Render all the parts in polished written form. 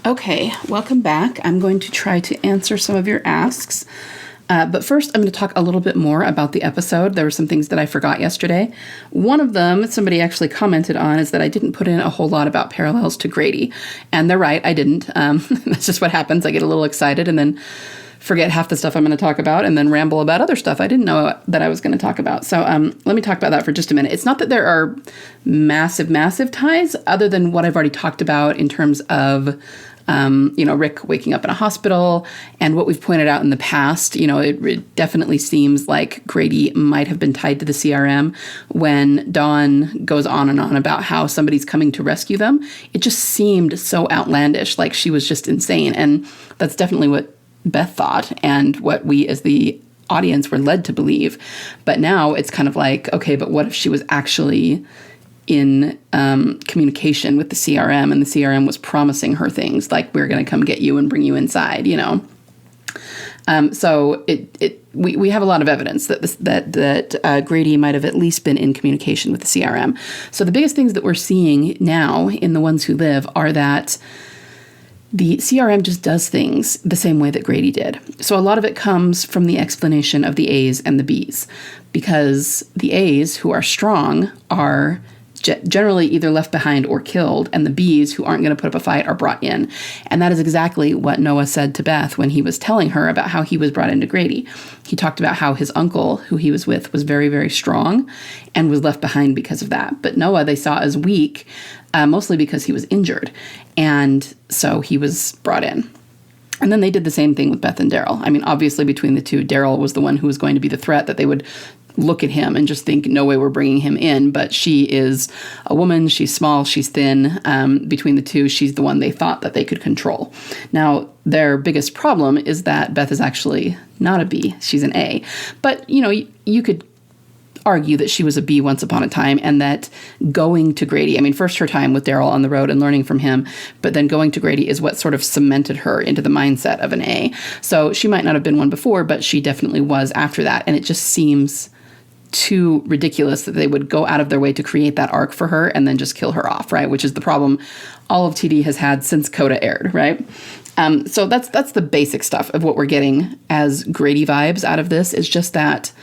Okay, welcome back. I'm going to try to answer some of your asks. But first, I'm going to talk a little bit more about the episode. There were some things that I forgot yesterday. One of them, somebody actually commented on, is that I didn't put in a whole lot about parallels to Grady. And they're right, I didn't. That's just what happens. I get a little excited and then forget half the stuff I'm going to talk about and then ramble about other stuff I didn't know that I was going to talk about. So let me talk about that for just a minute. It's not that there are massive ties other than what I've already talked about in terms of Rick waking up in a hospital, and what we've pointed out in the past. It definitely seems like Grady might have been tied to the CRM. When Dawn goes on and on about how somebody's coming to rescue them, it just seemed so outlandish, like she was just insane. And that's definitely what Beth thought and what we as the audience were led to believe. But now it's kind of like, okay, but what if she was actually in communication with the CRM, and the CRM was promising her things like, we're going to come get you and bring you inside, So we have a lot of evidence that Grady might have at least been in communication with the CRM. So the biggest things that we're seeing now in The Ones Who Live are that the CRM just does things the same way that Grady did. So a lot of it comes from the explanation of the A's and the B's, because the A's, who are strong, are generally either left behind or killed, and the B's, who aren't going to put up a fight, are brought in. And that is exactly what Noah said to Beth when he was telling her about how he was brought into Grady. He talked about how his uncle, who he was with, was very, very strong and was left behind because of that. But Noah they saw as weak, mostly because he was injured. And so he was brought in. And then they did the same thing with Beth and Daryl. I mean, obviously between the two, Daryl was the one who was going to be the threat, that they would look at him and just think, no way we're bringing him in. But she is a woman. She's small. She's thin. Between the two, she's the one they thought that they could control. Now, their biggest problem is that Beth is actually not a B. She's an A. But, you could argue that she was a B once upon a time, and that going to Grady, first her time with Daryl on the road and learning from him, but then going to Grady is what sort of cemented her into the mindset of an A. So she might not have been one before, but she definitely was after that. And it just seems too ridiculous that they would go out of their way to create that arc for her and then just kill her off, right? Which is the problem all of TD has had since Coda aired, right? So that's the basic stuff of what we're getting as Grady vibes out of this, is just that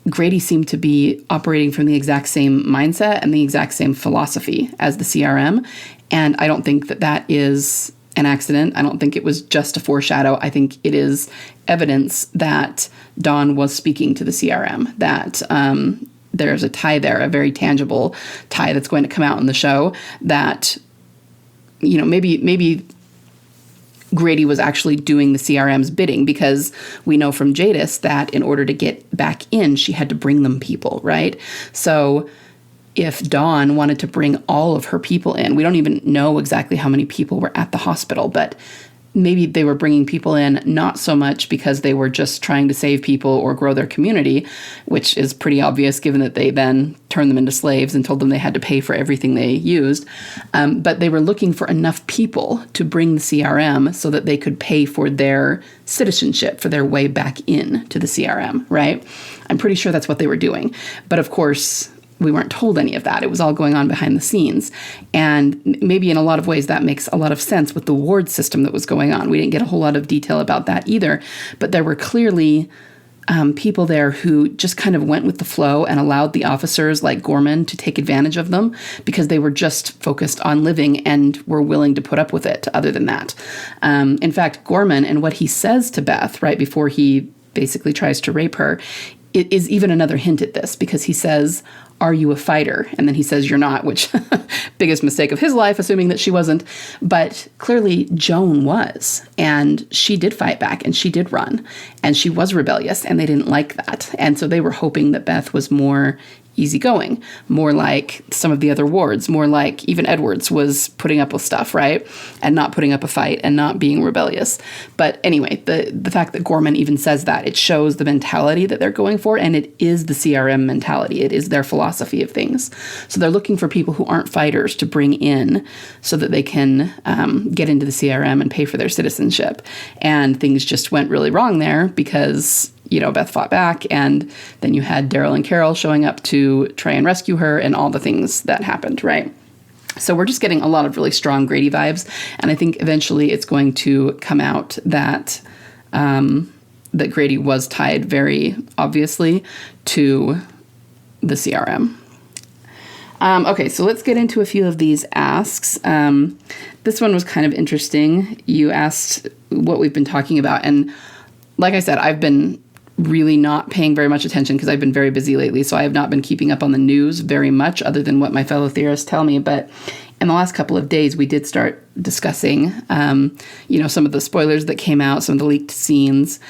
Grady seemed to be operating from the exact same mindset and the exact same philosophy as the CRM. And I don't think that is an accident. I don't think it was just a foreshadow. I think it is evidence that Dawn was speaking to the CRM, that there's a tie there, a very tangible tie that's going to come out in the show, that, maybe Grady was actually doing the CRM's bidding, because we know from Jadis that in order to get back in, she had to bring them people, right? So if Dawn wanted to bring all of her people in, we don't even know exactly how many people were at the hospital, but maybe they were bringing people in not so much because they were just trying to save people or grow their community, which is pretty obvious given that they then turned them into slaves and told them they had to pay for everything they used. But they were looking for enough people to bring the CRM so that they could pay for their citizenship, for their way back in to the CRM, right? I'm pretty sure that's what they were doing. But of course, we weren't told any of that. It was all going on behind the scenes. And maybe in a lot of ways that makes a lot of sense with the ward system that was going on. We didn't get a whole lot of detail about that either, but there were clearly people there who just kind of went with the flow and allowed the officers like Gorman to take advantage of them because they were just focused on living and were willing to put up with it other than that. In fact, Gorman, and what he says to Beth right before he basically tries to rape her, it is even another hint at this, because he says, "Are you a fighter?" And then he says, "You're not," which biggest mistake of his life, assuming that she wasn't. But clearly Joan was, and she did fight back and she did run and she was rebellious, and they didn't like that. And so they were hoping that Beth was more easygoing, more like some of the other wards, more like even Edwards was putting up with stuff, right? And not putting up a fight and not being rebellious. But anyway, the fact that Gorman even says that, it shows the mentality that they're going for, and it is the CRM mentality. It is their philosophy of things. So they're looking for people who aren't fighters to bring in so that they can get into the CRM and pay for their citizenship. And things just went really wrong there because Beth fought back, and then you had Daryl and Carol showing up to try and rescue her and all the things that happened, right? So we're just getting a lot of really strong Grady vibes. And I think eventually it's going to come out that that Grady was tied very obviously to the CRM. Okay, so let's get into a few of these asks. This one was kind of interesting. You asked what we've been talking about. And like I said, I've been really not paying very much attention because I've been very busy lately. So I have not been keeping up on the news very much other than what my fellow theorists tell me. But in the last couple of days, we did start discussing, some of the spoilers that came out, some of the leaked scenes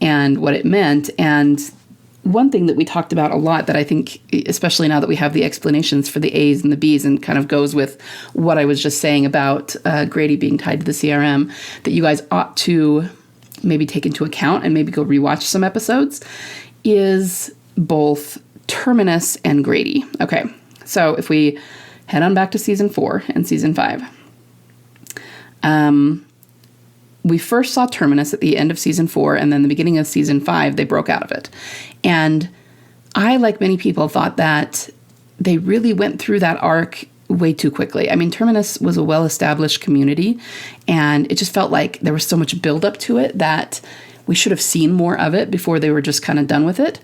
and what it meant. And one thing that we talked about a lot that I think, especially now that we have the explanations for the A's and the B's and kind of goes with what I was just saying about Grady being tied to the CRM, that you guys ought to maybe take into account and maybe go rewatch some episodes, is both Terminus and Grady. Okay, so if we head on back to season 4 and season 5, we first saw Terminus at the end of season 4, and then the beginning of season 5, they broke out of it. And I, like many people, thought that they really went through that arc way too quickly. I mean, Terminus was a well-established community, and it just felt like there was so much buildup to it that we should have seen more of it before they were just kind of done with it.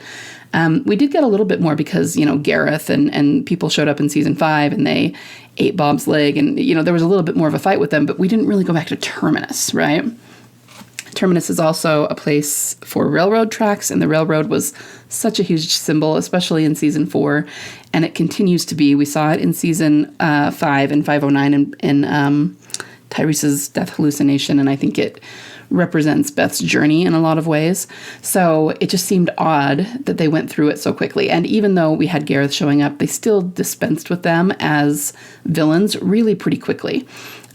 We did get a little bit more because, Gareth and people showed up in season 5 and they ate Bob's leg, and, there was a little bit more of a fight with them, but we didn't really go back to Terminus, right? Terminus is also a place for railroad tracks, and the railroad was such a huge symbol, especially in season 4, and it continues to be. We saw it in season 5 and 509 in Tyrese's death hallucination, and I think it represents Beth's journey in a lot of ways. So it just seemed odd that they went through it so quickly. And even though we had Gareth showing up, they still dispensed with them as villains really pretty quickly.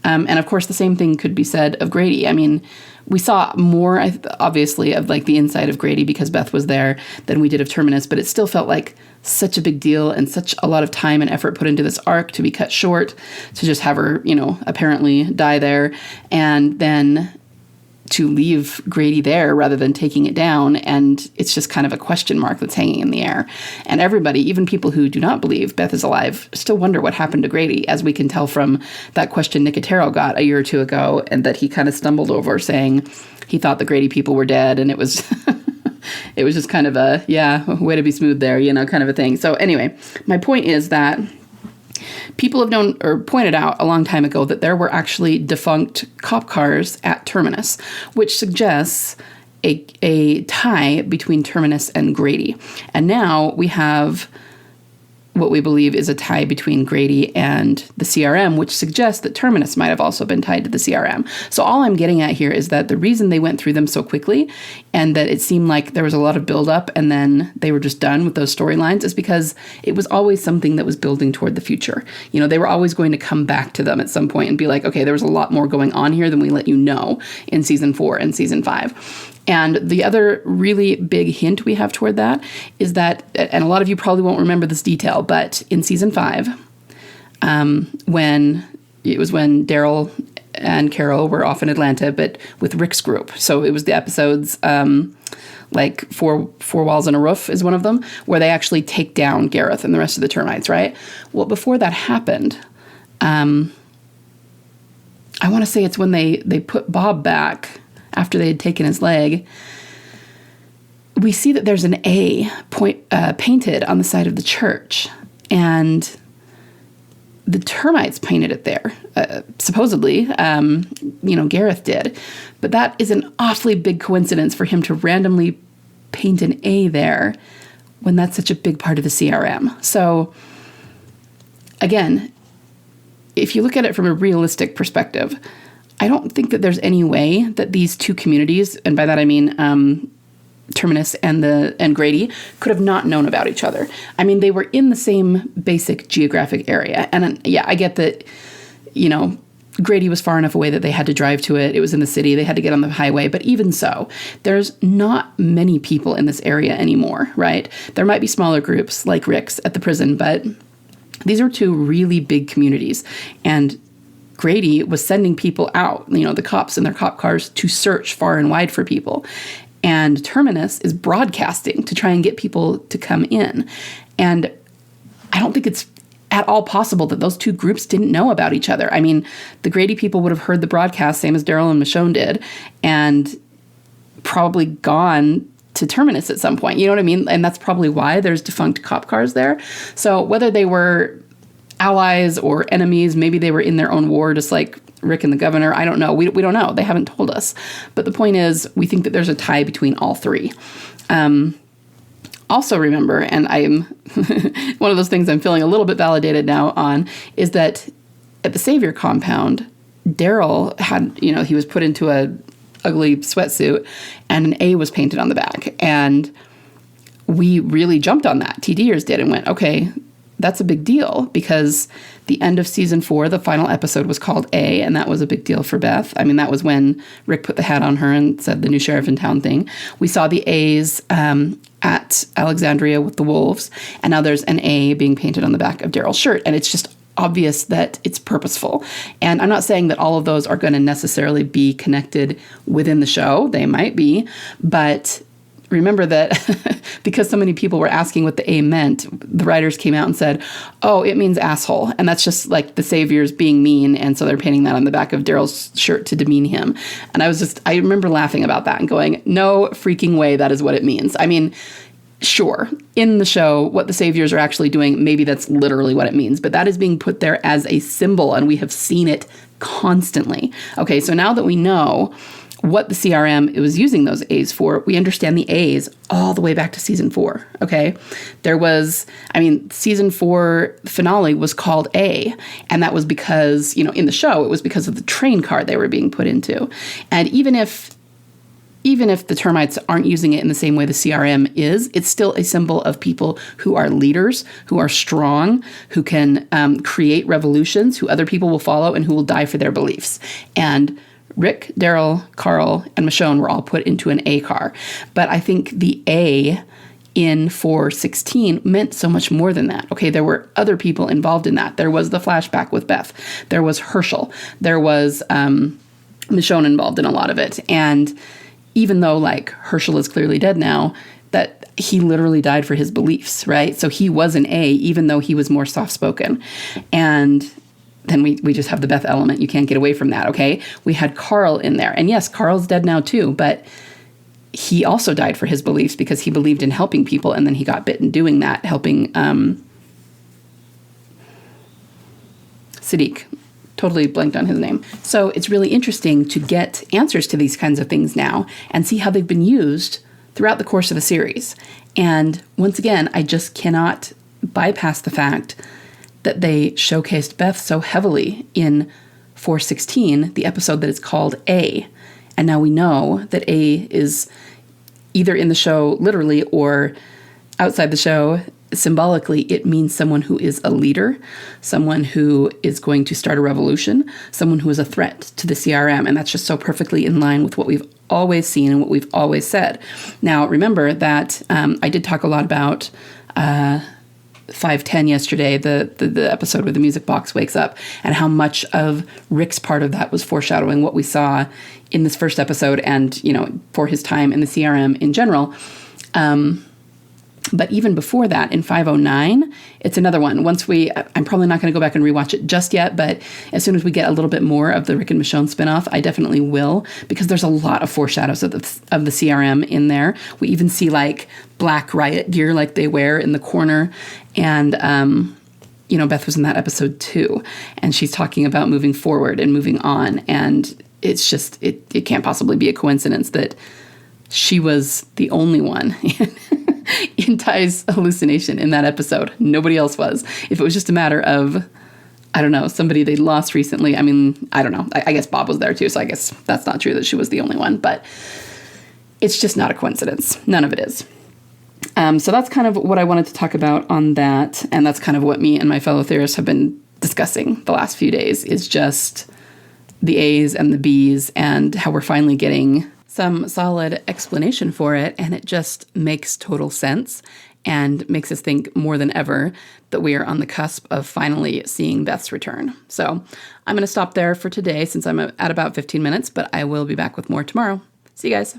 And of course, the same thing could be said of Grady. I mean, we saw more, obviously, of like the inside of Grady because Beth was there than we did of Terminus, but it still felt like such a big deal and such a lot of time and effort put into this arc to be cut short, to just have her, apparently die there, and then to leave Grady there rather than taking it down. And it's just kind of a question mark that's hanging in the air. And everybody, even people who do not believe Beth is alive, still wonder what happened to Grady, as we can tell from that question Nicotero got a year or two ago, and that he kind of stumbled over, saying he thought the Grady people were dead. And it was it was just kind of a, way to be smooth there, kind of a thing. So anyway, my point is that people have known or pointed out a long time ago that there were actually defunct cop cars at Terminus, which suggests a tie between Terminus and Grady. And now we have what we believe is a tie between Grady and the CRM, which suggests that Terminus might have also been tied to the CRM. So all I'm getting at here is that the reason they went through them so quickly and that it seemed like there was a lot of buildup and then they were just done with those storylines is because it was always something that was building toward the future. They were always going to come back to them at some point and be like, okay, there was a lot more going on here than we let you know in season 4 and season 5. And the other really big hint we have toward that is that, and a lot of you probably won't remember this detail, but in season 5, when Daryl and Carol were off in Atlanta, but with Rick's group. So it was the episodes, like Four Walls and a Roof is one of them, where they actually take down Gareth and the rest of the termites, right? Well, before that happened, I want to say it's when they put Bob back after they had taken his leg. We see that there's an A painted on the side of the church, and the termites painted it there. Supposedly, Gareth did, but that is an awfully big coincidence for him to randomly paint an A there when that's such a big part of the CRM. So again, if you look at it from a realistic perspective, I don't think that there's any way that these two communities, and by that I mean Terminus and Grady, could have not known about each other. I mean, they were in the same basic geographic area. And I get that, Grady was far enough away that they had to drive to it. It was in the city. They had to get on the highway. But even so, there's not many people in this area anymore, right? There might be smaller groups like Rick's at the prison, but these are two really big communities. And Grady was sending people out, the cops in their cop cars, to search far and wide for people. And Terminus is broadcasting to try and get people to come in. And I don't think it's at all possible that those two groups didn't know about each other. I mean, the Grady people would have heard the broadcast, same as Daryl and Michonne did, and probably gone to Terminus at some point. You know what I mean? And that's probably why there's defunct cop cars there. So whether they were allies or enemies, maybe they were in their own war, just like Rick and the governor. I don't know. We don't know. They haven't told us. But the point is, we think that there's a tie between all three. Also remember, and I'm one of those things I'm feeling a little bit validated now on, is that at the Savior compound, Daryl had, he was put into a ugly sweatsuit and an A was painted on the back. And we really jumped on that. TDers did and went, okay, that's a big deal, because the end of season 4, the final episode was called A, and that was a big deal for Beth. I mean, that was when Rick put the hat on her and said the new sheriff in town thing. We saw the A's at Alexandria with the wolves, and now there's an A being painted on the back of Daryl's shirt, and it's just obvious that it's purposeful. And I'm not saying that all of those are going to necessarily be connected within the show. They might be, but remember that because so many people were asking what the A meant, the writers came out and said, oh, it means asshole. And that's just like the Saviors being mean. And so they're painting that on the back of Daryl's shirt to demean him. And I remember laughing about that and going, no freaking way that is what it means. I mean, sure, in the show, what the Saviors are actually doing, maybe that's literally what it means. But that is being put there as a symbol, and we have seen it constantly. Okay, so now that we know what the CRM it was using those A's for, we understand the A's all the way back to season 4, okay? Season 4 finale was called A, and that was because, in the show, it was because of the train car they were being put into. And even if the termites aren't using it in the same way the CRM is, it's still a symbol of people who are leaders, who are strong, who can create revolutions, who other people will follow, and who will die for their beliefs. And Rick, Daryl, Carl, and Michonne were all put into an A car. But I think the A in 416 meant so much more than that. Okay, there were other people involved in that. There was the flashback with Beth. There was Herschel. There was Michonne involved in a lot of it. And even though, Herschel is clearly dead now, that he literally died for his beliefs, right? So he was an A, even though he was more soft-spoken. And then we just have the Beth element. You can't get away from that, okay? We had Carl in there. And yes, Carl's dead now too, but he also died for his beliefs because he believed in helping people, and then he got bitten doing that, helping Sadiq. Totally blanked on his name. So it's really interesting to get answers to these kinds of things now and see how they've been used throughout the course of the series. And once again, I just cannot bypass the fact that they showcased Beth so heavily in 416, the episode that is called A. And now we know that A is either in the show literally or outside the show symbolically. It means someone who is a leader, someone who is going to start a revolution, someone who is a threat to the CRM. And that's just so perfectly in line with what we've always seen and what we've always said. Now, remember that I did talk a lot about 510 yesterday, the episode where the music box wakes up, and how much of Rick's part of that was foreshadowing what we saw in this first episode and, for his time in the CRM in general. But even before that, in 509, it's another one. I'm probably not going to go back and rewatch it just yet, but as soon as we get a little bit more of the Rick and Michonne spinoff, I definitely will, because there's a lot of foreshadows of the CRM in there. We even see black riot gear like they wear in the corner, and Beth was in that episode too, and she's talking about moving forward and moving on, and it's just it can't possibly be a coincidence that she was the only one in Ty's hallucination in that episode. Nobody else was. If it was just a matter of, I don't know, somebody they lost recently, I don't know. I guess Bob was there too, so I guess that's not true that she was the only one, but it's just not a coincidence. None of it is. So that's kind of what I wanted to talk about on that, and that's kind of what me and my fellow theorists have been discussing the last few days, is just the A's and the B's and how we're finally getting some solid explanation for it, and it just makes total sense and makes us think more than ever that we are on the cusp of finally seeing Beth's return. So I'm going to stop there for today since I'm at about 15 minutes, but I will be back with more tomorrow. See you guys.